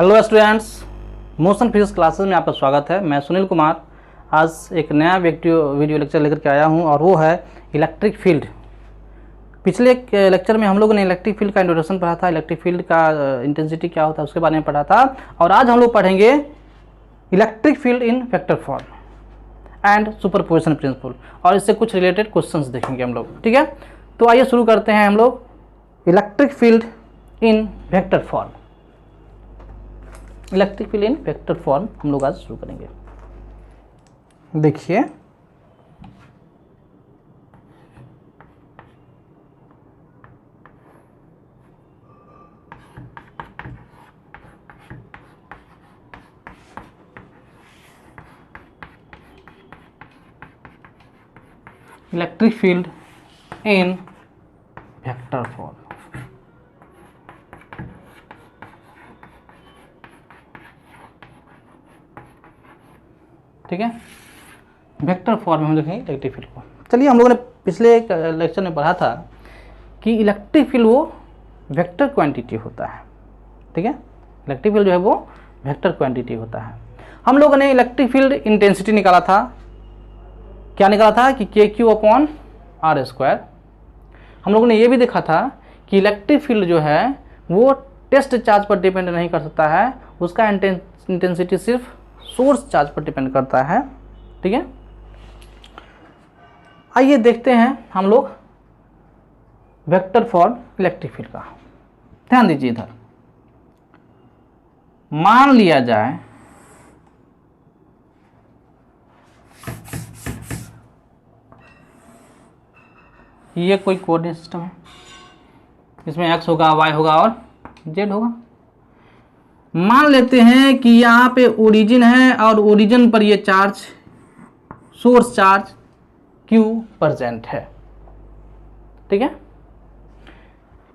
Hello students, motion physics classes में आपका स्वागत है। मैं सुनील कुमार आज एक नया वीडियो लेक्चर लेकर के आया हूं और वो है इलेक्ट्रिक फील्ड। पिछले लेक्चर में हम लोगों ने इलेक्ट्रिक फील्ड का इंट्रोडक्शन पढ़ा था, इलेक्ट्रिक फील्ड का इंटेंसिटी क्या होता है उसके बारे में पढ़ा था। और आज हम लोग पढ़ेंगे electric field in vector form and superposition principle, और इससे कुछ रिलेटेड क्वेश्चंस देखेंगे हम लोग। ठीक है, तो आइए शुरू करते हैं हम लोग इलेक्ट्रिक फील्ड इन वेक्टर फॉर्म। इलेक्ट्रिक फील्ड इन वेक्टर फॉर्म हम लोग आज शुरू करेंगे। देखिए इलेक्ट्रिक फील्ड इन वेक्टर फॉर्म। ठीक है, वेक्टर फॉर्म में हम देखेंगे इलेक्ट्रिक फील्ड को। चलिए, हम लोगों ने पिछले लेक्चर में पढ़ा था कि इलेक्ट्रिक फील्ड वो वेक्टर क्वांटिटी होता है। ठीक है, इलेक्ट्रिक फील्ड जो है वो वेक्टर क्वांटिटी होता है। हम लोगों ने इलेक्ट्रिक फील्ड इंटेंसिटी निकाला था। क्या निकाला था कि KQ/R²। हम लोगों ने ये भी देखा था कि इलेक्ट्रिक फील्ड जो है वो टेस्ट चार्ज पर डिपेंड नहीं कर सकता है, उसका इंटेंसिटी सिर्फ सोर्स चार्ज पर डिपेंड करता है। ठीक है, आइए देखते हैं हम लोग वेक्टर फॉर्म इलेक्ट्रिक फील्ड का। ध्यान दीजिए, इधर मान लिया जाए ये कोई कोऑर्डिनेट सिस्टम है, इसमें x होगा, y होगा और z होगा। मान लेते हैं कि यहाँ पे ओरिजिन है और ओरिजिन पर ये charge, source charge Q present है। ठीक है,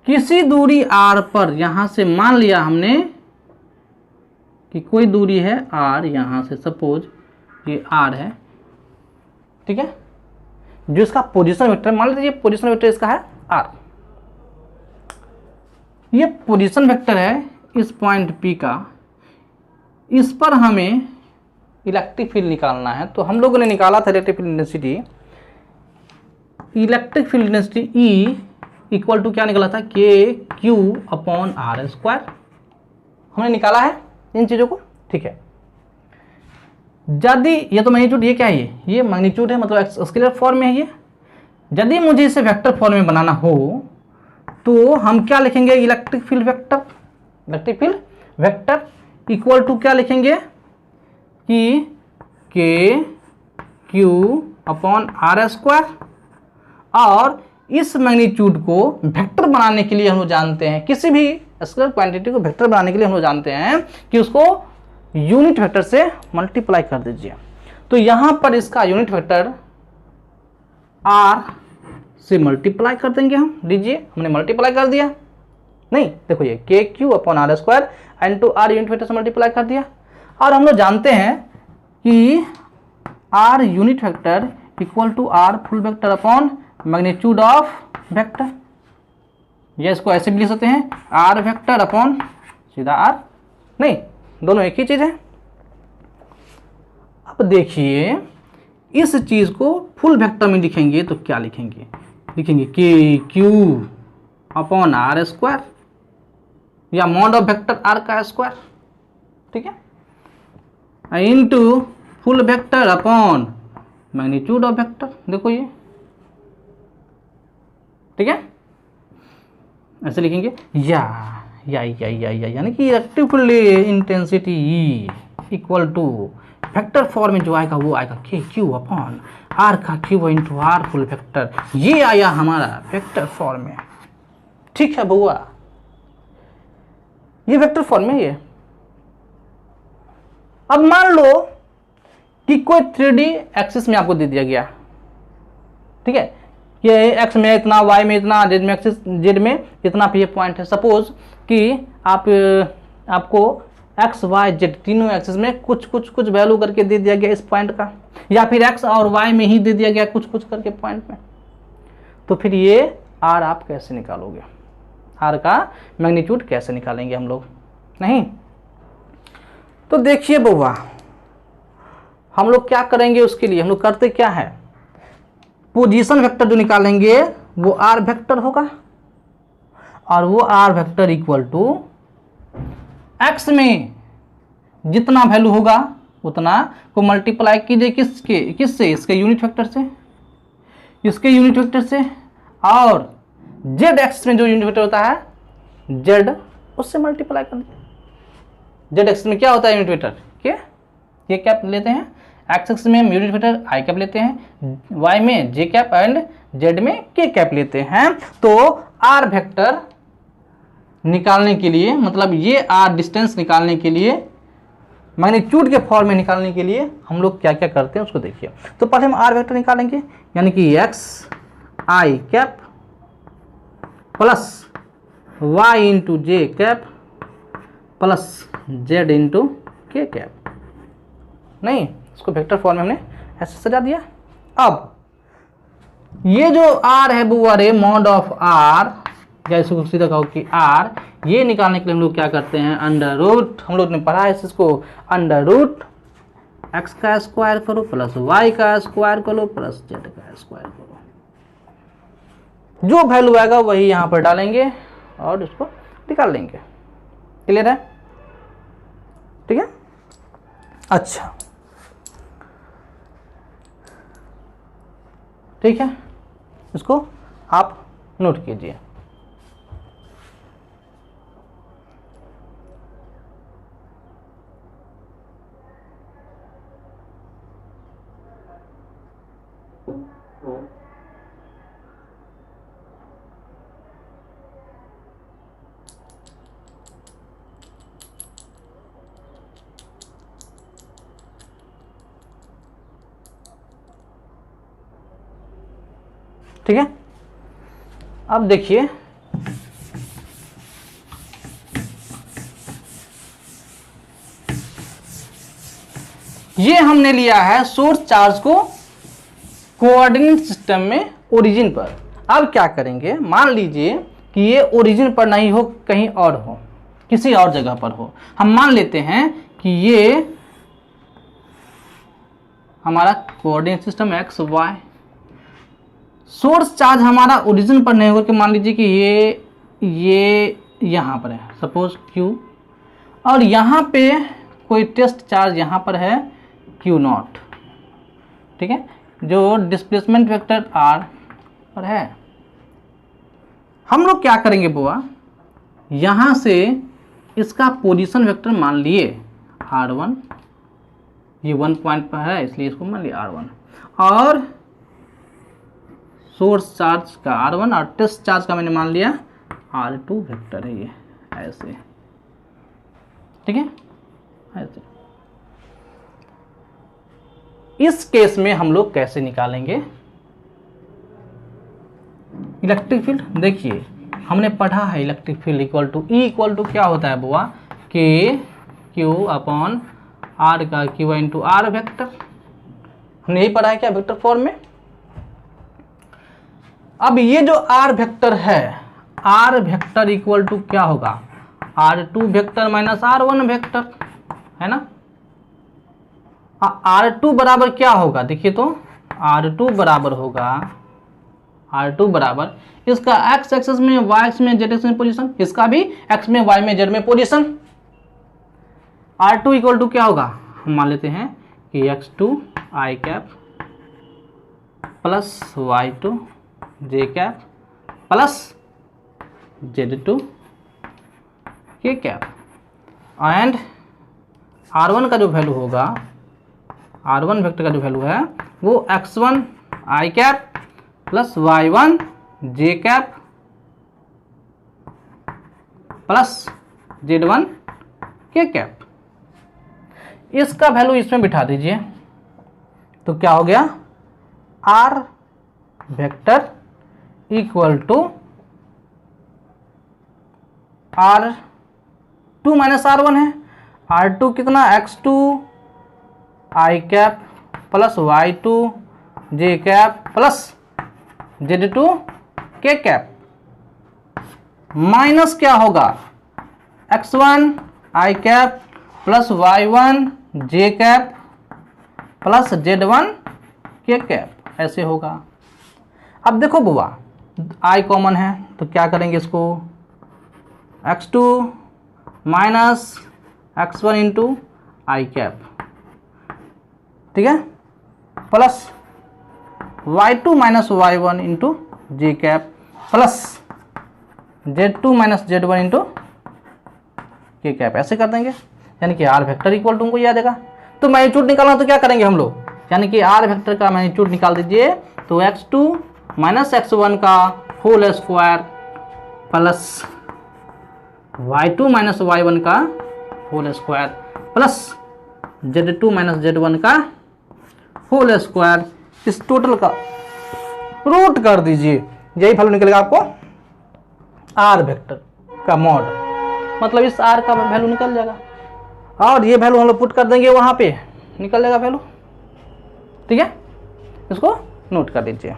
किसी दूरी r पर, यहां से मान लिया हमने कि कोई दूरी है r, यहां से सपोज ये r है। ठीक है, जो इसका पोजीशन वेक्टर, मान लीजिए पोजीशन वेक्टर इसका है r। ये पोजीशन वेक्टर है इस पॉइंट P का, इस पर हमें इलेक्ट्रिक फील्ड निकालना है। तो हम लोगों ने निकाला था electric field intensity, electric field intensity E equal to क्या निकाला था, KQ/R²। हमने निकाला है इन चीजों को। ठीक है, यदि ये तो मैग्नीट्यूड, ये क्या है, ये मैग्नीट्यूड है, मतलब स्केलर फॉर्म में है ये। यदि मुझे इसे वेक्टर फॉर्म में बनाना हो तो हम क्या लिखेंगे, electric field vector. Electric field vector equal to क्या लिखेंगे कि KQ/R²। और इस मैग्नीट्यूड को वेक्टर बनाने के लिए हम लोग जानते हैं, किसी भी स्केलर क्वांटिटी को वेक्टर बनाने के लिए हम लोग जानते हैं कि उसको यूनिट वेक्टर से मल्टीप्लाई कर दीजिए। तो यहां पर इसका यूनिट वेक्टर R से मल्टीप्लाई कर देंगे हम। लीजिए, हमने मल्टीप्लाई कर दिया, नहीं देखो ये KQ/R² into R unit vector से मल्टीप्लाई कर दिया। और हम लोग जानते हैं कि R unit vector equal to R full vector upon magnitude of vector. या इसको ऐसे भी लिख सकते हैं, R वेक्टर अपॉन सीधा R, नहीं दोनों एक ही चीज है। अब देखिए, इस चीज को फुल वेक्टर में लिखेंगे तो क्या लिखेंगे, लिखेंगे KQ/R² या मॉड ऑफ वेक्टर R का स्क्वायर। ठीक है, into full vector upon magnitude of vector. देखो ये, ठीक है, ऐसे लिखेंगे। यानी कि electric field intensity E equal to vector form में जो आएगा वो आएगा KQ/R का Q into R full vector. ये आया हमारा वेक्टर फॉर्म में। ठीक है बुआ, ये वेक्टर फॉर्म में ये। अब मान लो कि कोई 3D एक्सिस में आपको दे दिया गया। ठीक है, ये x में इतना, y में इतना, z में एक्सिस, z में इतना पे ये पॉइंट है। सपोज कि आपको x y z तीनों एक्सिस में कुछ वैल्यू करके दे दिया गया इस पॉइंट का, या फिर x और y में ही दे दिया गया कुछ करके पॉइंट में। तो फिर ये r आप कैसे निकालोगे, r का मैग्नीट्यूड कैसे निकालेंगे हम लोग? नहीं, तो देखिए बउआ, हम लोग क्या करेंगे उसके लिए, हम लोग करते क्या है, पोजीशन वेक्टर जो निकालेंगे वो आर वेक्टर होगा, और वो R vector equal to X में जितना वैल्यू होगा उतना को मल्टीप्लाई कीजिए किससे, इसके यूनिट वेक्टर से, इसके यूनिट वेक्टर से, और जेड एक्स में जो यूनिट वेक्टर होता है जेड, उससे मल्टीप्लाई कर दीजिए। जेड एक्स में क्या होता है यूनिट वेक्टर के, ये कैप लेते हैं, एक्स एक्स में यूनिट वेक्टर आई कैप लेते हैं, वाई में जे कैप एंड जेड में के कैप लेते हैं। तो आर वेक्टर निकालने के लिए, मतलब ये आर डिस्टेंस निकालने के लिए, मैग्नीट्यूड के फॉर्म में निकालने के लिए हम लोग क्या क्या करते हैं उसको देखिए। तो पहले हम आर वेक्टर निकालेंगे, यानी कि एक्स आई cap plus Y into J cap plus Z into K cap, नहीं इसको वेक्टर फॉर्म में हमने ऐसे सजा दिया। अब ये जो आर है वो अरे मॉड ऑफ आर, या इसको सीधा कहो कि आर, ये निकालने के लिए हम लोग क्या करते हैं, अंडर रूट, हम लोग ने पढ़ा है इसको, अंडर रूट एक्स का स्क्वायर करो प्लस वाई का स्क्वायर करो प्लस जेड का स्क्वायर करो, जो वैल्यू आएगा वही यहाँ पर डालेंगे और इसको निकाल लेंगे। क्लियर है? ठीक है। अच्छा ठीक है, इसको आप नोट कीजिए। ठीक है, अब देखिए ये हमने लिया है सोर्स चार्ज को कोऑर्डिनेट सिस्टम में ओरिजिन पर। अब क्या करेंगे, मान लीजिए कि ये ओरिजिन पर नहीं हो, कहीं और हो, किसी और जगह पर हो। हम मान लेते हैं कि ये हमारा coordinate system X Y, source charge हमारा ओरिजिन पर नहीं होकर के मान लीजिए कि ये यहाँ पर है, सपोज Q, और यहाँ पे कोई टेस्ट चार्ज यहाँ पर है Q0, ठीक है, जो डिस्प्लेसमेंट वेक्टर R पर है। हम लोग क्या करेंगे बुआ, यहाँ से इसका पोजीशन वेक्टर मान लिए R1, ये 1 पॉइंट पर है इसलिए इसको मान लिया R1, और सोर्स चार्ज का R1 और टेस्ट चार्ज का मैंने मान लिया R2 वेक्टर है, ये ऐसे, ठीक है, ऐसे। इस केस में हम लोग कैसे निकालेंगे इलेक्ट्रिक फील्ड? देखिए हमने पढ़ा है electric field equal to E equal to क्या होता है बुआ, के क्यू अपॉन आर का क्यू इंटू आर वेक्टर, हमने यही पढ़ा है क्या वेक्टर फॉर्म में। अब ये जो आर वेक्टर है, आर वेक्टर इक्वल टू क्या होगा, R2 vector minus R1 vector, है ना। R2 बराबर क्या होगा, देखिए तो R2 बराबर होगा, R2 बराबर इसका x एक्सिस में, y एक्सिस में, z एक्सिस में पोजीशन, इसका भी x में, y में, z में पोजीशन। R2 इक्वल टू क्या होगा, हम मान लेते हैं कि x2 i cap plus y2 j cap plus z2 k cap, and R1 का जो वैल्यू होगा, R1 वेक्टर का जो वैल्यू है वो x1 i cap plus y1 j cap plus z1 k cap. इसका वैल्यू इसमें बिठा दीजिए तो क्या हो गया, R vector equal to R2 minus R1 है, R2 कितना x2 i cap plus y2 j cap plus z2 k cap, minus क्या होगा x1 i cap plus y1 j cap plus z1 k cap, ऐसे होगा। अब देखो बुआ, i common है तो क्या करेंगे इसको, x2 माइनस x1 इंटू आई कैप, ठीक है, plus y2 minus y1 into J cap plus z2 minus z1 into K cap, ऐसे कर देंगे। यानी कि आर वेक्टर इक्वल टू हमको याद देगा। तो मैग्नीट्यूड निकालना तो क्या करेंगे हम लोग, यानी कि आर वेक्टर का मैग्नीट्यूड निकाल दीजिए। तो x2 माइनस x1 का whole square plus y2 minus y1 का whole square plus z2 minus z1 का होल स्क्वायर, इस टोटल का रूट कर दीजिए, यही वैल्यू निकलेगा आपको आर वेक्टर का मॉड, मतलब इस आर का वैल्यू निकल जाएगा। और ये वैल्यू हम लोग पुट कर देंगे वहां पे, निकल जाएगा वैल्यू, ठीक है, इसको नोट कर दीजिए।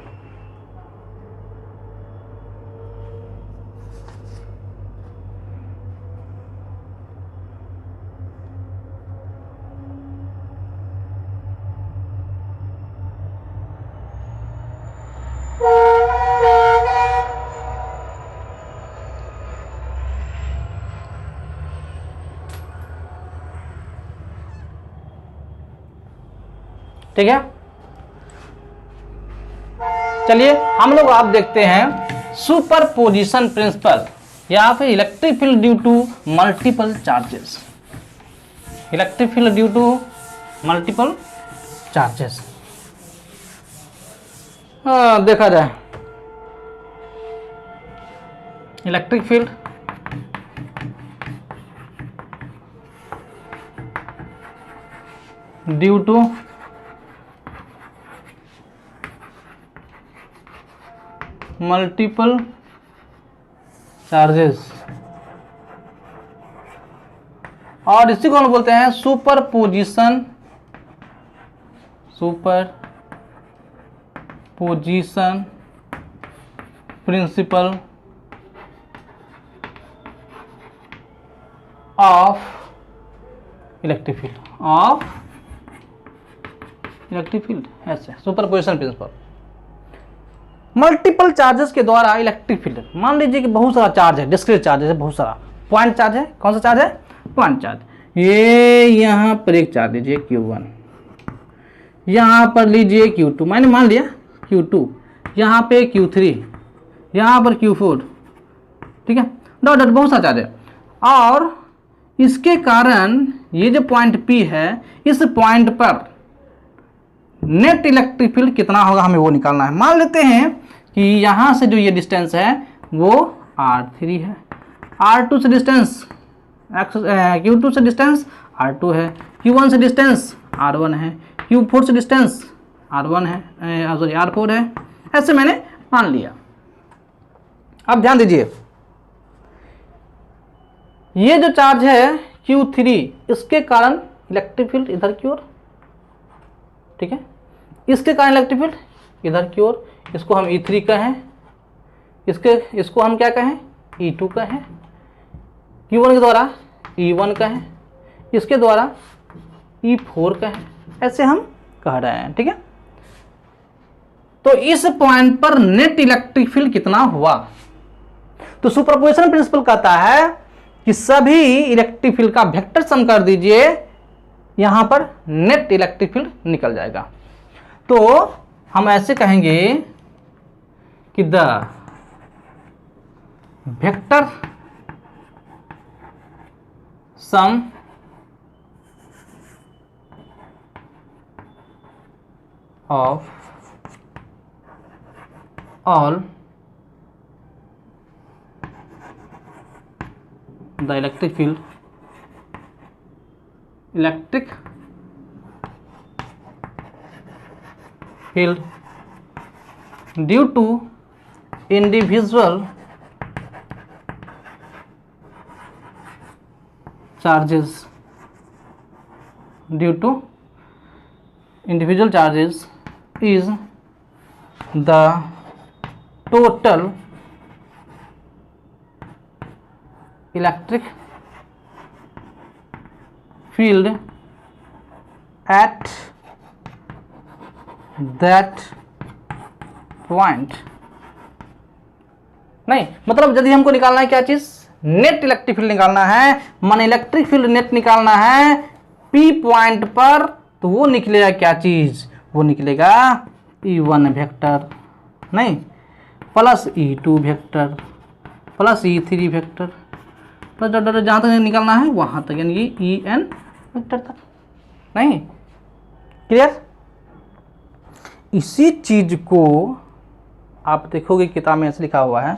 ठीक है, चलिए हम लोग आप देखते हैं सुपरपोजिशन प्रिंसिपल, या फिर electric field due to multiple charges. Electric field due to multiple charges देखा जाए, electric field due to multiple charges, और इसी को हम बोलते हैं superposition principle of electric field, ऐसे सुपरपोजिशन प्रिंसिपल। मल्टीपल चार्जेस के द्वारा इलेक्ट्रिक फील्ड, मान लीजिए कि बहुत सारा चार्ज है, डिस्क्रीट चार्ज है, बहुत सारा पॉइंट चार्ज है। कौन सा चार्ज है, पॉइंट चार्ज। ये यहाँ पर एक चार्ज लीजिए Q1, यहाँ पर लीजिए Q2, मैंने मान लिया Q2, यहाँ पे Q3, यहाँ पर Q4, ठीक है, डॉट डॉट बहुत सारा चार्ज है। और इसके कारण ये जो पॉइंट P है, इस पॉइंट पर नेट इलेक्ट्रिक फील्ड कितना होगा हमें वो निकालना है। मान लेते हैं कि यहाँ से जो ये डिस्टेंस है वो R3 है, R2 से डिस्टेंस Q2 से डिस्टेंस R2 है, Q1 से डिस्टेंस R1 है, Q4 से डिस्टेंस R1 है, सॉरी R4 है, ऐसे मैंने मान लिया। अब ध्यान दीजिए, ये जो चार्ज है Q3, इसके कारण इलेक्ट्रिक फील्ड इधर की ओर, ठीक है, इसके कारण इलेक्ट्रिक फील्ड इधर की ओर, इसको हम E3 कहें, इसको हम क्या कहें, E2 कहें, Q1 के द्वारा E1 कहें, इसके द्वारा E4 कहें, ऐसे हम कह रहे हैं, ठीक है। तो इस पॉइंट पर नेट इलेक्ट्रिक फील्ड कितना हुआ, तो सुपरपोजिशन प्रिंसिपल कहता है कि सभी इलेक्ट्रिक फील्ड का वेक्टर सम कर दीजिए, यहां पर नेट इलेक्ट्रिक फील्ड निकल जाएगा। तो हम ऐसे कहेंगे कि the vector sum of all the electric field due to individual charges is the total electric field at that point। नहीं, मतलब यदि हमको निकालना है क्या चीज, नेट इलेक्ट्रिक फील्ड निकालना है, मान इलेक्ट्रिक फील्ड नेट निकालना है P पॉइंट पर, तो वो निकलेगा क्या चीज, वो निकलेगा E1 वेक्टर, नहीं, plus E2 vector plus E3 vector plus जहां तक निकालना है वहां तक, यानी EN वेक्टर तक। नहीं, क्लियर। इसी चीज को आप देखोगे किताब में ऐसे लिखा हुआ है,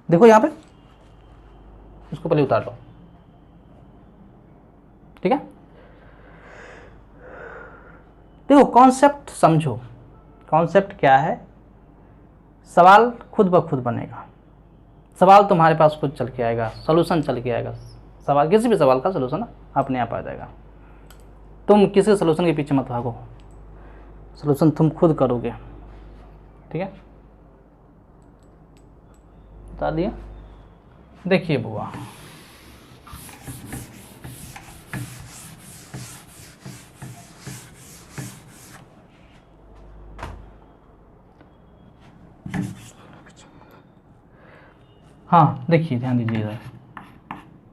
देखो यहाँ पे, इसको पहले उतार लो, ठीक है। देखो कॉन्सेप्ट समझो, कॉन्सेप्ट क्या है, सवाल खुद ब खुद बनेगा, सवाल तुम्हारे पास खुद चल के आएगा, सॉल्यूशन चल के आएगा, सवाल किसी भी सवाल का सॉल्यूशन अपने आप आ जाएगा। तुम किसी सॉल्यूशन के पीछे मत भागो, सॉल्यूशन तुम खुद करोगे, ठीक है। बता दिया। देखिए बुआ, हाँ देखिए, ध्यान दीजिएगा,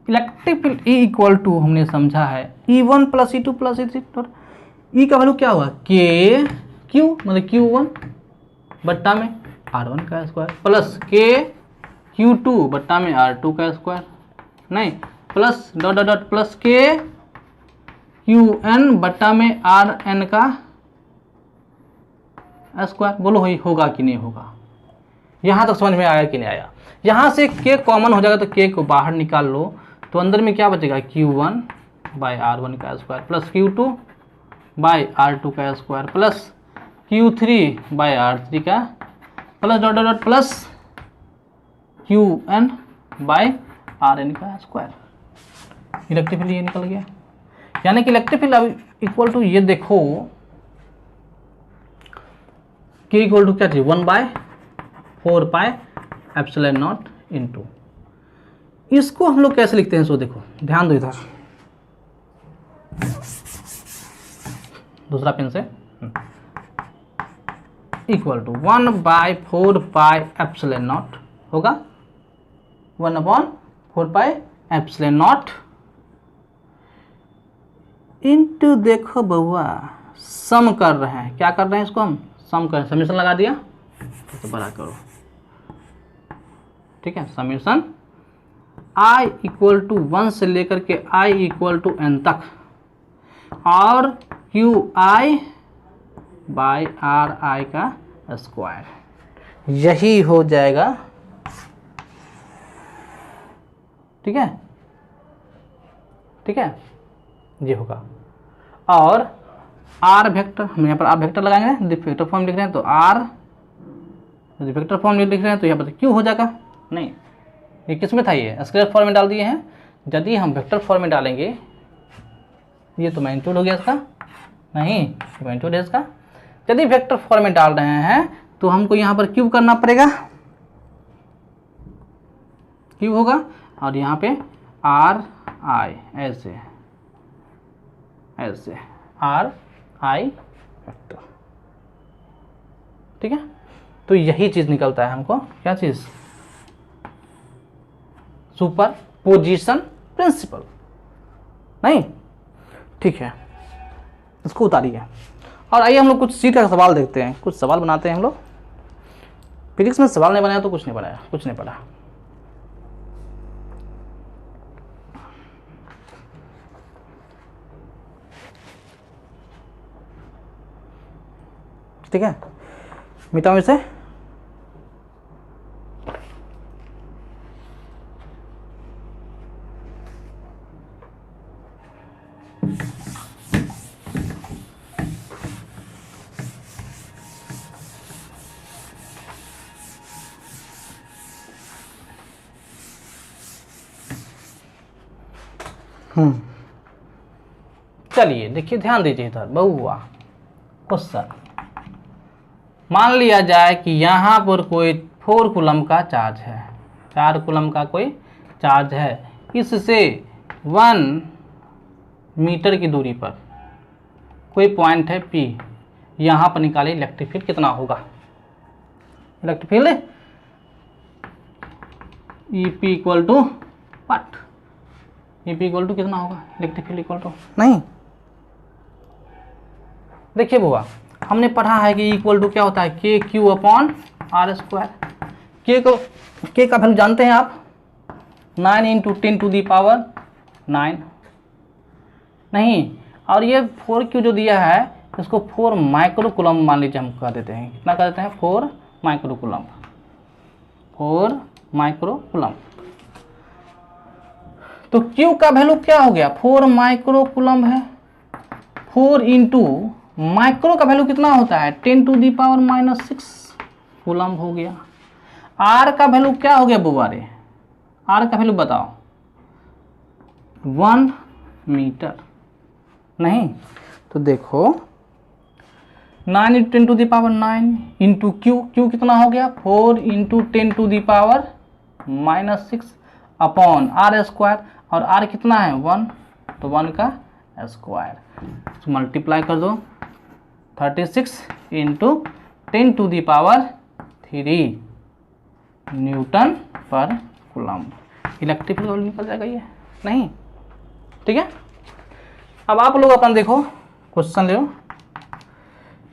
electric field E equal to हमने समझा है E1 plus E2 plus E3, E का वैल्यू क्या हुआ K Q, मतलब Q1 बट्टा में R1 का स्क्वायर प्लस K Q2 बट्टा में R2 का स्क्वायर, नहीं, plus dot dot dot plus K Qn बट्टा में Rn का स्क्वायर। बोलो होगा कि नहीं होगा, यहाँ तक समझ में आया कि नहीं आया। यहाँ से K कॉमन हो जाएगा तो K को बाहर निकाल लो, तो अंदर में क्या बचेगा Q1 बाई R1 का square plus Q2 by R2 का square plus Q3 by R3 का plus dot dot plus Qn by Rn का स्क्वायर। इलेक्ट्रिक फील्ड ये निकल गया, यानी कि इलेक्ट्रिक फील्ड अब इक्वल टू, ये देखो K इक्वल टू क्या चाहिए 1/4 पाई एप्सिलॉन नॉट इनटू। इसको हम लोग कैसे लिखते हैं, सो देखो, ध्यान दो इधर, दूसरा पेन से, equal to 1/4 pi epsilon naught होगा 1/4 पाई एप्सिलॉन नॉट इनटू, देखो बउआ सम कर रहे हैं, क्या कर रहे हैं, इसको हम सम कर, समीशन लगा दिया तो बड़ा करो, ठीक है। समीशन I इक्वल टू 1 से लेकर के I इक्वल टू n तक, और QI बाई RI का स्क्वायर, यही हो जाएगा, ठीक है, ठीक है, ये होगा। और R वेक्टर, हम यहाँ पर R वेक्टर लगाएंगे, वेक्टर फॉर्म लिख रहे हैं तो R, यदि वेक्टर फॉर्म लिख रहे हैं तो यहाँ पर क्यों हो जाएगा, नहीं, ये किस में था, ये स्केलर फॉर्म में डाल दिए हैं। यदि हम वेक्टर फॉर्म में डालेंगे, ये तो मैग्नीट्यूड हो गया इसका, नहीं मैग्नीट्यूड है इसका। यदि वेक्टर फॉर्म में डाल रहे हैं तो हमको यहाँ पर क्यूब करना पड़ेगा, क्यूब होगा, और यहाँ पे आर आई, ऐसे ऐसे आर आई वेक्टर, ठीक है। तो यही चीज़ निकलता है हमको, क्या चीज़, सुपर पोजिशन प्रिंसिपल, नहीं, ठीक है। इसको उतारिए और आइए हम लोग कुछ सीट का सवाल देखते हैं, कुछ सवाल बनाते हैं हम लोग। फिजिक्स में सवाल नहीं बनाया तो कुछ नहीं बनाया, कुछ नहीं पढ़ा। ठीक है, मिटाओ इसे। चलिए देखिए, ध्यान दीजिए इधर बहुआ क्वेश्चन। मान लिया जाए कि यहाँ पर कोई 4 कूलम का चार्ज है, 4 कूलम का कोई चार्ज है, इससे 1 मीटर की दूरी पर कोई पॉइंट है P, यहाँ पर निकाले इलेक्ट्रिक फील्ड कितना होगा। Electric field EP equal to what, EP equal to कितना होगा, इलेक्ट्रिक फील्ड इक्वल टू नहीं, देखिए बुआ हमने पढ़ा है कि इक्वल टू क्या होता है, के क्यू अपॉन आर स्क्वायर। के का वैल्यू जानते हैं आप, 9 इंटू 10 टू दी पावर 9 नहीं, और ये 4Q जो दिया है इसको 4 माइक्रो कूलम मान लीजिए, हम कह देते हैं कितना कह देते हैं 4 माइक्रो कूलम, 4 माइक्रो कूलम। तो Q का वैल्यू क्या हो गया, 4 माइक्रो कूलम है, 4 इंटू माइक्रो का वैल्यू कितना होता है 10 टू दी पावर -6 कूलम हो गया। R का वैल्यू क्या हो गया बुबारे, R का वैल्यू बताओ, 1 मीटर नहीं। तो देखो 9 into 10 to the power 9 into Q कितना हो गया 4 into 10 to the power -6 upon R square, और R कितना है 1, तो 1 का स्क्वायर, तो मल्टीप्लाई कर दो 36 into 10 to the power 3 newton पर कूलम। इलेक्ट्रिक फील्ड निकल जाएगा ये नहीं, ठीक है। अब आप लोग अपन देखो क्वेश्चन लो,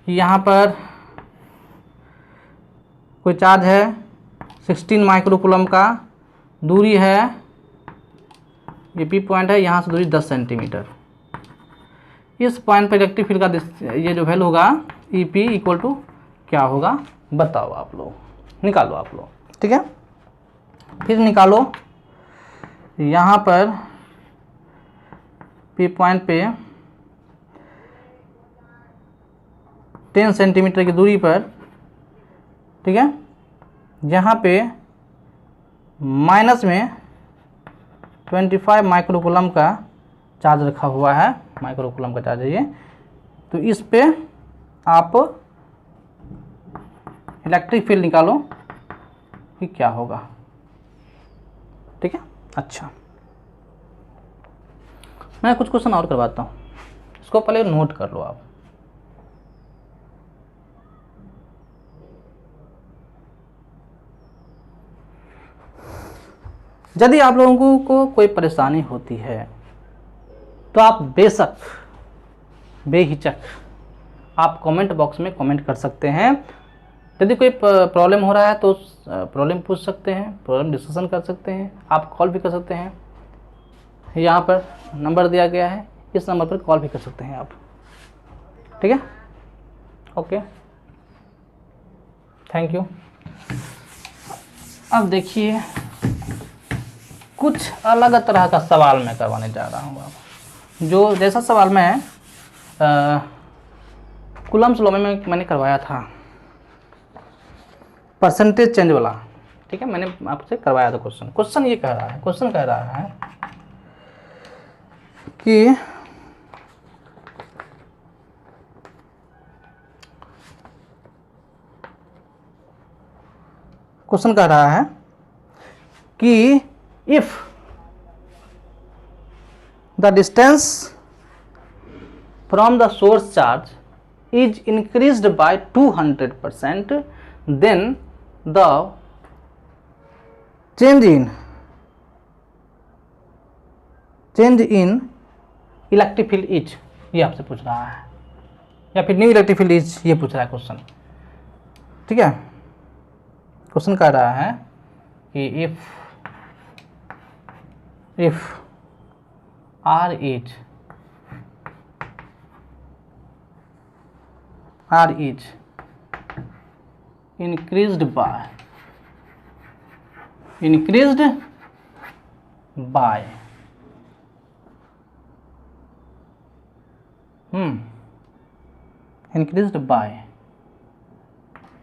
यहाँ पर कोई चार्ज है 16 माइक्रो कूलम का, दूरी है ये P पॉइंट है, यहाँ से दूरी 10 सेंटीमीटर। इस पॉइंट पर इलेक्ट्रिक फील्ड का ये जो वैल्यू होगा EP इक्वल टू क्या होगा बताओ आप लोग, निकालो आप लोग, ठीक है। फिर निकालो यहाँ पर P पॉइंट पे 10 सेंटीमीटर की दूरी पर, ठीक है, यहाँ पे माइनस में 25 माइक्रो कूलम का चार्ज रखा हुआ है, माइक्रो कूलम का चार्ज है ये। तो इस पे आप इलेक्ट्रिक फील्ड निकालो कि क्या होगा, ठीक है। अच्छा, मैं कुछ क्वेश्चन और करवाता हूँ, इसको पहले नोट कर लो आप। यदि आप लोगों को कोई परेशानी होती है तो आप बेशक बेहिचक आप कमेंट बॉक्स में कमेंट कर सकते हैं। यदि कोई प्रॉब्लम हो रहा है तो प्रॉब्लम पूछ सकते हैं, प्रॉब्लम डिस्कशन कर सकते हैं, आप कॉल भी कर सकते हैं। यहाँ पर नंबर दिया गया है, इस नंबर पर कॉल भी कर सकते हैं आप, ठीक है। Okay, thank you. अब देखिए कुछ अलग तरह का सवाल मैं करवाने जा रहा हूँ आप, जो जैसा सवाल मैं कूलम्स लॉ में मैंने करवाया था, परसेंटेज चेंज वाला, ठीक है, मैंने आपसे करवाया था। क्वेश्चन ये कह रहा है, क्वेश्चन कह रहा है कि क्वेश्चन कह रहा है कि if the distance from the source charge is increased by 200%, then the change in electric field is, ये आपसे पूछ रहा है, या फिर न्यू इलेक्ट्रिक फील्ड इज, ये पूछ रहा है क्वेश्चन, ठीक है। क्वेश्चन कह रहा है कि if R is increased by increased by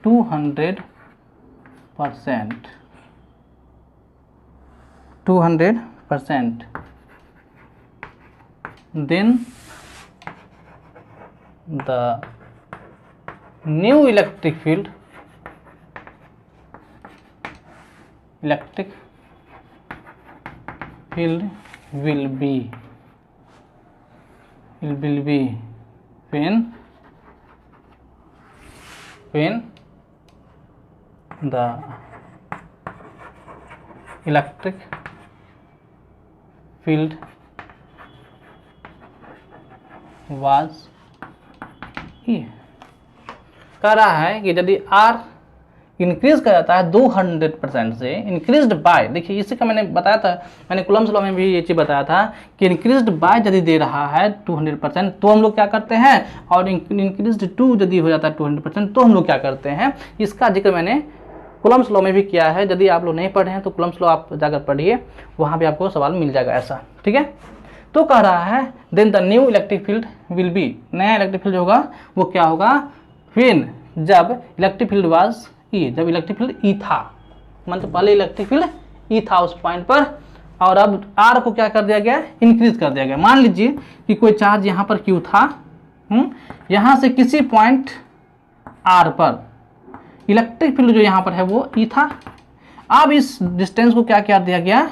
200%, then the new electric field will be will be when the electric field was E। कह रहा है कि यदि R इंक्रीज कर जाता है 200% से, इंक्रीज्ड बाय, देखिए इसी का मैंने बताया था, मैंने कूलम्स लॉ में भी ये चीज़ बताया था कि इंक्रीज्ड बाय यदि दे रहा है 200% तो हम लोग क्या करते हैं, और इंक्रीज्ड टू यदि हो जाता है 200% तो हम लोग क्या करते हैं। इसका जिक्र मैंने कूलम्स लॉ में भी किया है, यदि आप लोग नहीं पढ़े हैं तो कूलम्स लॉ आप जाकर पढ़िए, वहाँ भी आपको सवाल मिल जाएगा ऐसा, ठीक है। तो कह रहा है then the new electric field will be, नया इलेक्ट्रिक फील्ड होगा वो क्या होगा, व्हेन, जब इलेक्ट्रिक फील्ड वाज ई, जब इलेक्ट्रिक फील्ड ई था, मतलब पहले इलेक्ट्रिक फील्ड ई था उस पॉइंट पर, और अब आर को क्या कर दिया गया, इंक्रीज कर दिया गया। मान लीजिए कि कोई चार्ज यहाँ पर क्यू था, यहाँ से किसी पॉइंट आर पर इलेक्ट्रिक फील्ड जो यहाँ पर है वो ई था, अब इस डिस्टेंस को क्या कर दिया गया,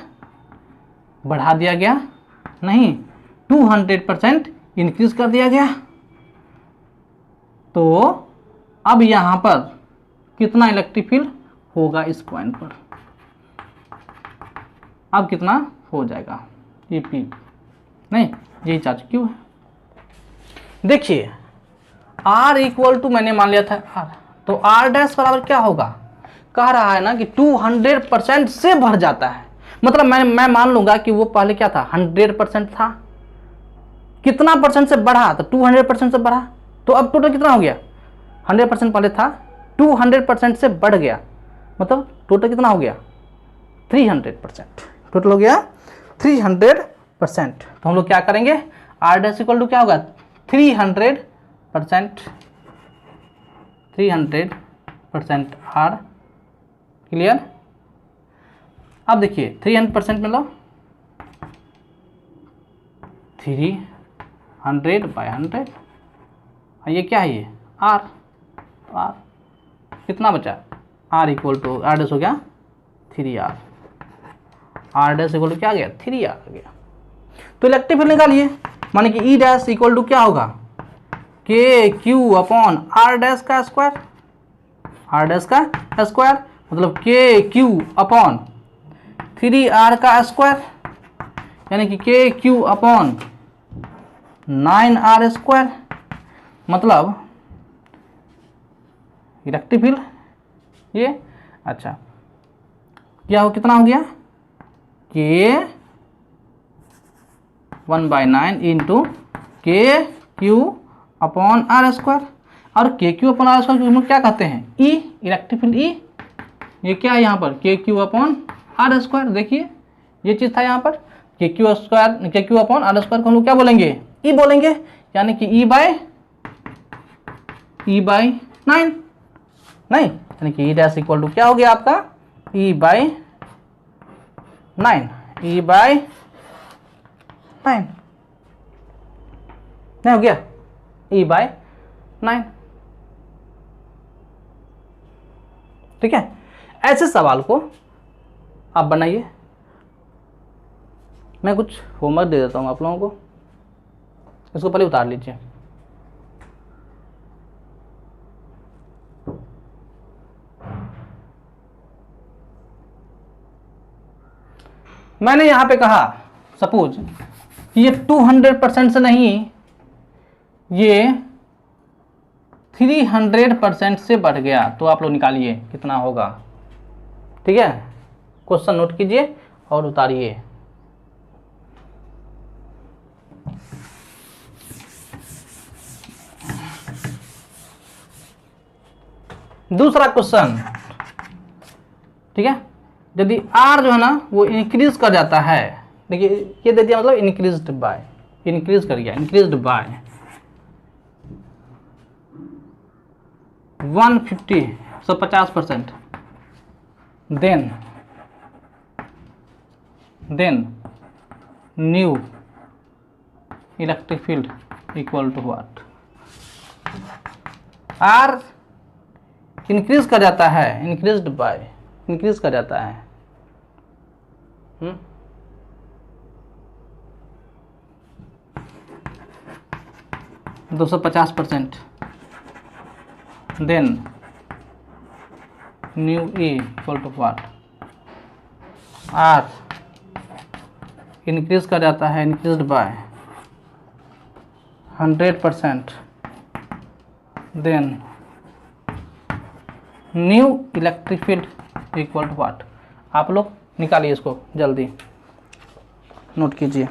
बढ़ा दिया गया, नहीं 200% इंक्रीज कर दिया गया। तो अब यहाँ पर कितना इलेक्ट्रिक फील्ड होगा इस पॉइंट पर, अब कितना हो जाएगा, ये पी, नहीं यही चार्ज क्यू है। देखिए R इक्वल टू मैंने मान लिया था R, तो R डैश बराबर क्या होगा, कह रहा है ना कि 200% से बढ़ जाता है, मतलब मैं मान लूंगा कि वो पहले क्या था 100% था, कितना परसेंट से बढ़ा, तो 200% से बढ़ा, तो अब टोटल कितना हो गया, 100% पहले था 200% से बढ़ गया, मतलब टोटल कितना हो गया 300%, टोटल हो गया 300%। तो हम लोग क्या करेंगे, R डैश इक्वल टू क्या होगा 300%, 300% R, क्लियर। अब देखिए 300% में लो 300/100, ये क्या है, ये R, R कितना बचा, R इक्वल टू R डैश हो गया 3R, R dash equal to क्या आ गया 3R आ गया। तो इलेक्ट्रिक फील्ड निकालिए, माने कि E डैश इक्वल टू क्या होगा KQ/R डैश का स्क्वायर, R डैश का स्क्वायर मतलब KQ/3R का स्क्वायर, यानी कि KQ/9R स्क्वायर, मतलब इलेक्ट्रिक फील्ड ये, अच्छा क्या हो, कितना हो गया K1/9 इंटू KQ/R स्क्वायर, और KQ/R स्क्वायर हम लोग क्या कहते हैं E, इलेक्ट्रिक फील्ड E, ये क्या है यहाँ पर KQ/R स्क्वायर, देखिए ये चीज़ था यहाँ पर KQ/R स्क्वायर को हम लोग क्या बोलेंगे E बोलेंगे, यानी कि E/9, नहीं यानी कि E डैश इक्वल टू क्या हो गया आपका E/9, E/9 नहीं हो गया E/9, ठीक है। ऐसे सवाल को आप बनाइए, मैं कुछ होमवर्क दे देता हूं आप लोगों को, इसको पहले उतार लीजिए। मैंने यहां पे कहा सपोज कि ये 200% से नहीं, ये 300% से बढ़ गया, तो आप लोग निकालिए कितना होगा, ठीक है। क्वेश्चन नोट कीजिए और उतारिए। दूसरा क्वेश्चन, ठीक है, यदि R जो है ना वो इंक्रीज कर जाता है, देखिए ये दे दिया मतलब इंक्रीज्ड बाय, इंक्रीज कर गया, increased by 150% then new electric field equal to what, R increase कर जाता है, इंक्रीज्ड बाय इंक्रीज कर जाता है, 250%, then new E equal to what, R increase कर जाता है, increased by 100%, then new electric field equal to what. आप लोग निकालिए इसको जल्दी, नोट कीजिए।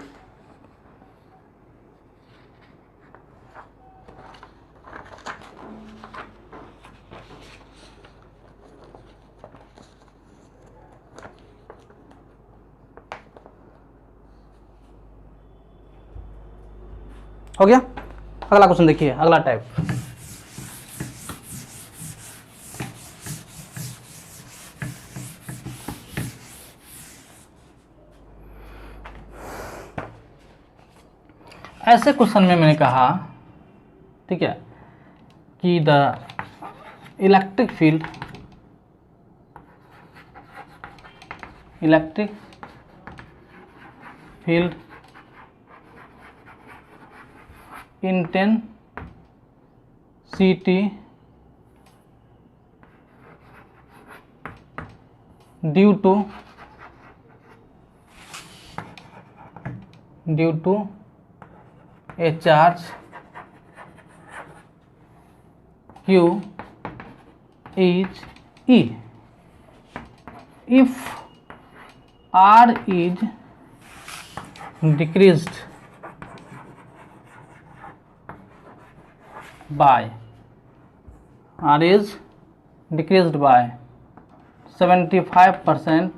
हो गया। अगला क्वेश्चन देखिए, अगला टाइप। ऐसे क्वेश्चन में मैंने कहा, ठीक है, कि the electric field intensity due to a charge Q is E if R is decreased by 75%,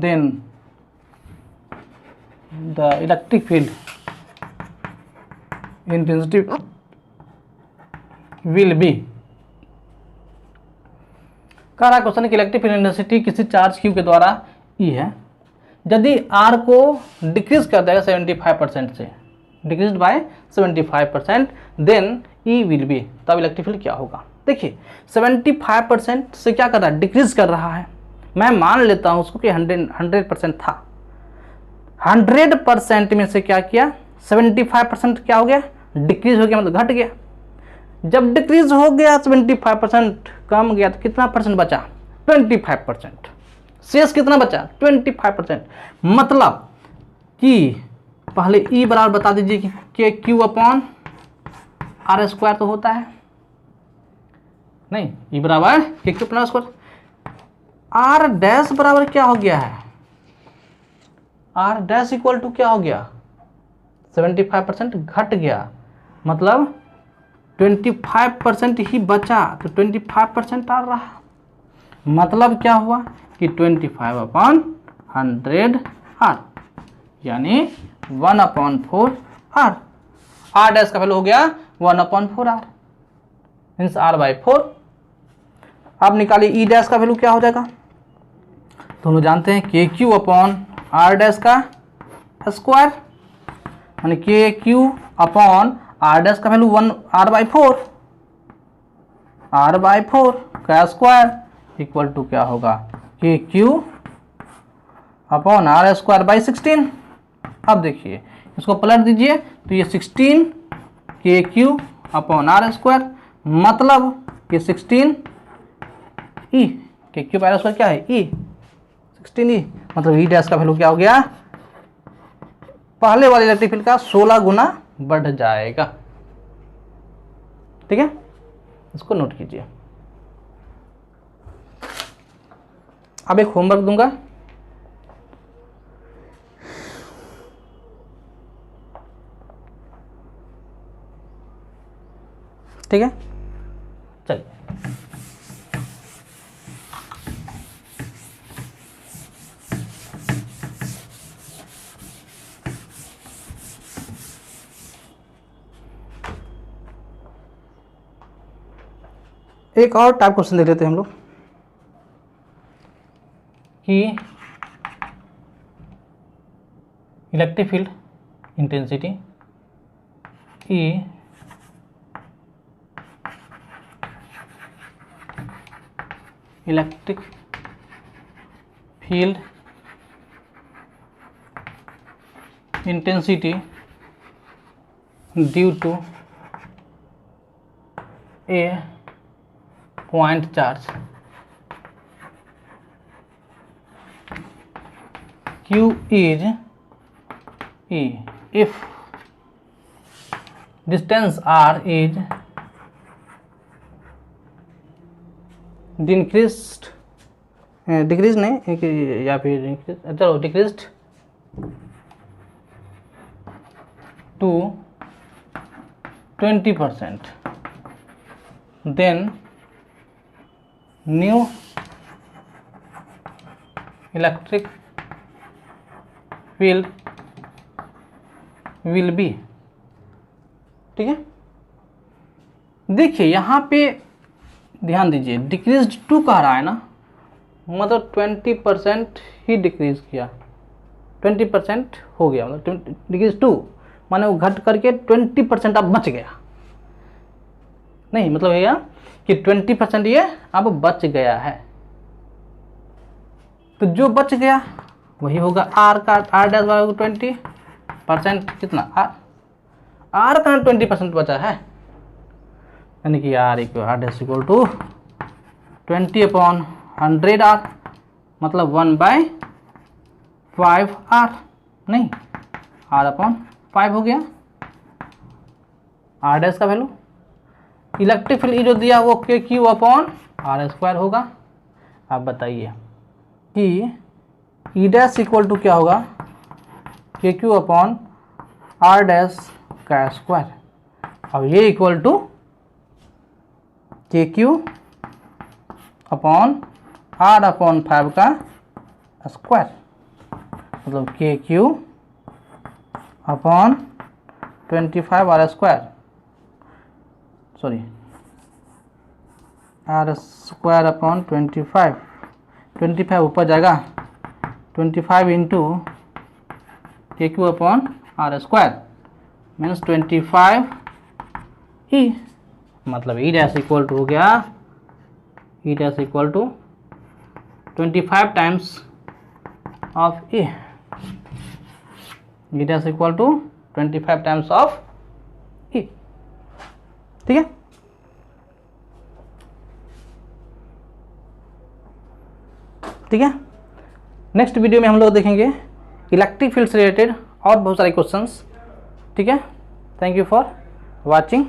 then the electric field intensity will be। कह रहा क्वेश्चन की इलेक्ट्रिक फील्ड इंटेंसिटी किसी चार्ज Q के द्वारा E है, यदि R को decrease कर देगा 75% से, decrease by 75%, then E will be, तब इलेक्ट्रिक फील्ड क्या होगा। देखिए 75% से क्या कर रहा है, डिक्रीज कर रहा है। मैं मान लेता हूं उसको कि 100% था, 100% में से क्या किया, 75% क्या हो गया, डिक्रीज हो गया, मतलब घट गया। जब डिक्रीज हो गया 75% कम गया तो कितना परसेंट बचा, 25%। शेष कितना बचा, 25%। मतलब कि पहले E बराबर बता दीजिए कि Q अपॉन R स्क्वायर तो होता है, नहीं, E बराबर Q upon R square. R dash बराबर क्या हो गया है, R डैश इक्वल टू क्या हो गया, 75% घट गया, मतलब 25% ही बचा, तो 25% आ रहा। मतलब क्या हुआ कि 25/100 R, यानी 1/4 R। R डैश का वैल्यू हो गया 1/4 R, मीन्स R/4। अब निकालिए E डैश का वैल्यू क्या हो जाएगा। तो हम जानते हैं KQ अपॉन R डैश का स्क्वायर, यानी KQ अपॉन R डैश का वैल्यू R/4 का स्क्वायर इक्वल टू क्या होगा, KQ upon R square by 16। अब देखिए इसको पलट दीजिए तो ये 16 KQ अपॉन R स्क्वायर, मतलब ये 16 E, KQ by R square क्या है, E 16E, मतलब E डैश का वैल्यू क्या हो गया, पहले वाले इलेक्ट्रिक फील्ड का 16 गुना बढ़ जाएगा। ठीक है, इसको नोट कीजिए। अब एक होमवर्क दूंगा, ठीक है, चलिए। एक और टाइप क्वेश्चन देख लेते हैं हम लोग कि electric field intensity E electric field intensity due to a point charge Q is E if distance R is decreased नहीं या फिर चलो decreased to 20%, then new electric field will be। ठीक है, देखिए यहाँ पे ध्यान दीजिए, डिक्रीज टू कह रहा है ना, मतलब 20% ही डिक्रीज किया, 20% हो गया, मतलब डिक्रीज टू माने वो घट करके 20% अब बच गया, नहीं मतलब ये कि 20% ये अब बच गया है। तो जो बच गया वही होगा आर का, आर डैश वाला 20% कितना, आर का 20% बचा है, यानी कि R dash equal to 20/100 R, मतलब 1/5 आर, नहीं R/5 हो गया आर डैश का वैल्यू। इलेक्ट्रिक फील्ड जो दिया वो KQ/R² होगा। आप बताइए कि ई डैश इक्वल टू क्या होगा, KQ/R डैश का स्क्वायर, और ये इक्वल टू KQ/R/5 का स्क्वायर, मतलब KQ/25R², सॉरी R²/25, 25 ऊपर जाएगा, 25 इंटू KQ/R² मीन्स 25 ई, मतलब ई डैश इक्वल टू हो गया, E dash equal to 25 times of A, E dash equal to 25 times of E. ठीक है, ठीक है, नेक्स्ट वीडियो में हम लोग देखेंगे इलेक्ट्रिक फील्ड से रिलेटेड और बहुत सारे क्वेश्चंस। ठीक है, थैंक यू फॉर वाचिंग।